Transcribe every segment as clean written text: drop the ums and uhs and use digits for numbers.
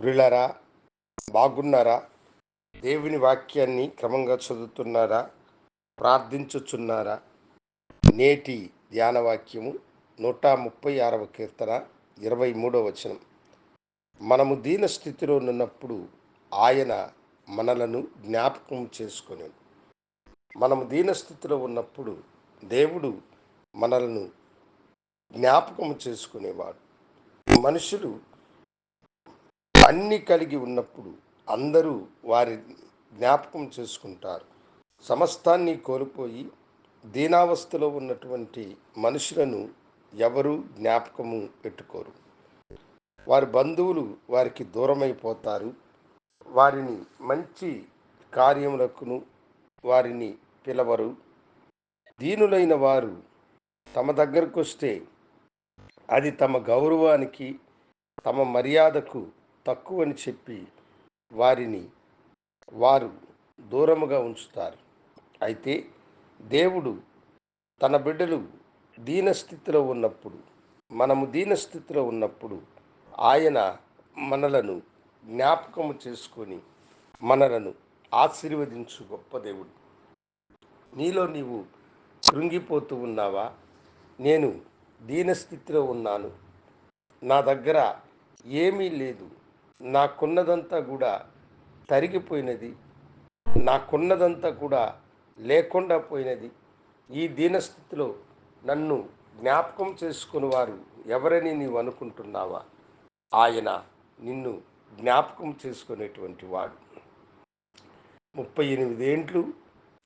ప్రియులారా, బాగున్నారా? దేవుని వాక్యాన్ని క్రమంగా చదువుతున్నారా? ప్రార్థించుచున్నారా? నేటి ధ్యాన వాక్యము 136వ కీర్తన 23వ వచనం. మనము దీన స్థితిలో ఉన్నప్పుడు ఆయన మనలను జ్ఞాపకం చేసుకొనెను. మనము దీన స్థితిలో ఉన్నప్పుడు దేవుడు మనలను జ్ఞాపకం చేసుకునేవాడు. మనుషులు అన్ని కలిగి ఉన్నప్పుడు అందరూ వారి జ్ఞాపకం చేసుకుంటారు. సమస్తాన్ని కోల్పోయి దీనావస్థలో ఉన్నటువంటి మనుషులను ఎవరు జ్ఞాపకము పెట్టుకోరు. వారి బంధువులు వారికి దూరమైపోతారు. వారిని మంచి కార్యములకును వారిని పిలవరు. దీనులైన వారు తమ దగ్గరకు వస్తే అది తమ గౌరవానికి, తమ మర్యాదకు తక్కువని చెప్పి వారిని వారు దూరముగా ఉంచుతారు. అయితే దేవుడు తన బిడ్డలు దీనస్థితిలో ఉన్నప్పుడు, మనము దీనస్థితిలో ఉన్నప్పుడు ఆయన మనలను జ్ఞాపకము చేసుకొని మనలను ఆశీర్వదించు గొప్ప దేవుడు. నీలో నీవు కృంగిపోతూ ఉన్నావా? నేను దీనస్థితిలో ఉన్నాను, నా దగ్గర ఏమీ లేదు, నాకున్నదంతా కూడా తరిగిపోయినది, నాకున్నదంతా కూడా లేకుండా పోయినది, ఈ దీనస్థితిలో నన్ను జ్ఞాపకం చేసుకుని వారు ఎవరని నీవు అనుకుంటున్నావా? ఆయన నిన్ను జ్ఞాపకం చేసుకునేటువంటి వాడు. 38 ఏండ్లు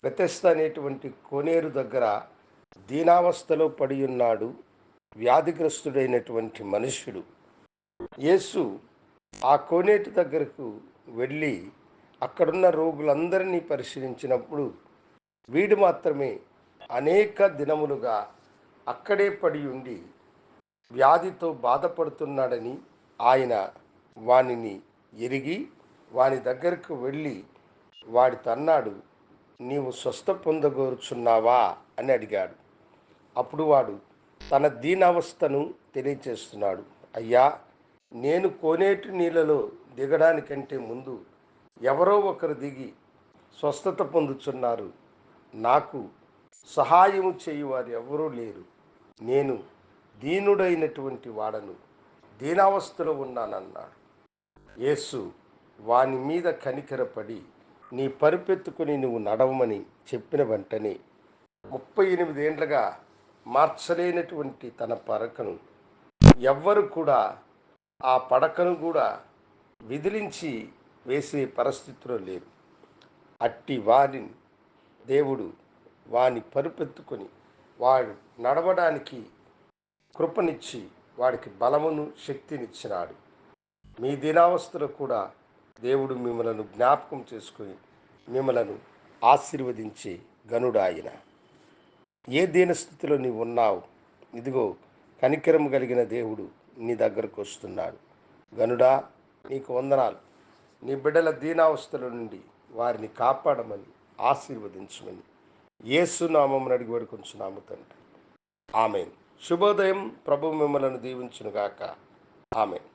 బెతెస్దా అనేటువంటి కోనేరు దగ్గర దీనావస్థలో పడి ఉన్నాడు వ్యాధిగ్రస్తుడైనటువంటి మనుష్యుడు. యేసు ఆ కోనేటి దగ్గరకు వెళ్ళి అక్కడున్న రోగులందరినీ పరిశీలించినప్పుడు వీడు మాత్రమే అనేక దినములుగా అక్కడే పడి ఉండి వ్యాధితో బాధపడుతున్నాడని ఆయన వానిని ఎరిగి వాని దగ్గరకు వెళ్ళి వాడితో అన్నాడు, నీవు స్వస్థ పొందగోరుచున్నావా అని అడిగాడు. అప్పుడు వాడు తన దీనావస్థను తెలియచేస్తున్నాడు. అయ్యా, నేను కోనేటి నీళ్ళలో దిగడానికంటే ముందు ఎవరో ఒకరు దిగి స్వస్థత పొందుచున్నారు. నాకు సహాయము చేయువారు ఎవరూ లేరు. నేను దీనుడైనటువంటి వాడను, దీనావస్థలో ఉన్నానన్నాడు. యేసు వాని మీద కనికరపడి నీ పరుపెత్తుకుని నువ్వు నడవమని చెప్పిన వెంటనే 38 ఏండ్లుగా మార్చలేనటువంటి తన పడకను ఎవ్వరు కూడా ఆ పడకను కూడా విదిలించి వేసే పరిస్థితిలో లేరు. అట్టి వారిని దేవుడు వాని పరుపెత్తుకొని వాడు నడవడానికి కృపనిచ్చి వాడికి బలమును శక్తినిచ్చినాడు. మీ దినావస్థలో కూడా దేవుడు మిమ్మలను జ్ఞాపకం చేసుకొని మిమ్మలను ఆశీర్వదించే గనుడు ఆయన. ఏ దీనస్థితిలో నీవు ఉన్నావు? ఇదిగో కనికరము కలిగిన దేవుడు నీ దగ్గరకు వస్తున్నాడు. గనుడా, నీకు వందనాలు. నీ బిడ్డల దీనావస్థల నుండి వారిని కాపాడమని, ఆశీర్వదించమని యేసు నామమున అడిగి వేడుకొంచున్నాము తండ్రి. ఆమేన్. శుభోదయం. ప్రభు మిమ్మలను దీవించునుగాక. ఆమేన్.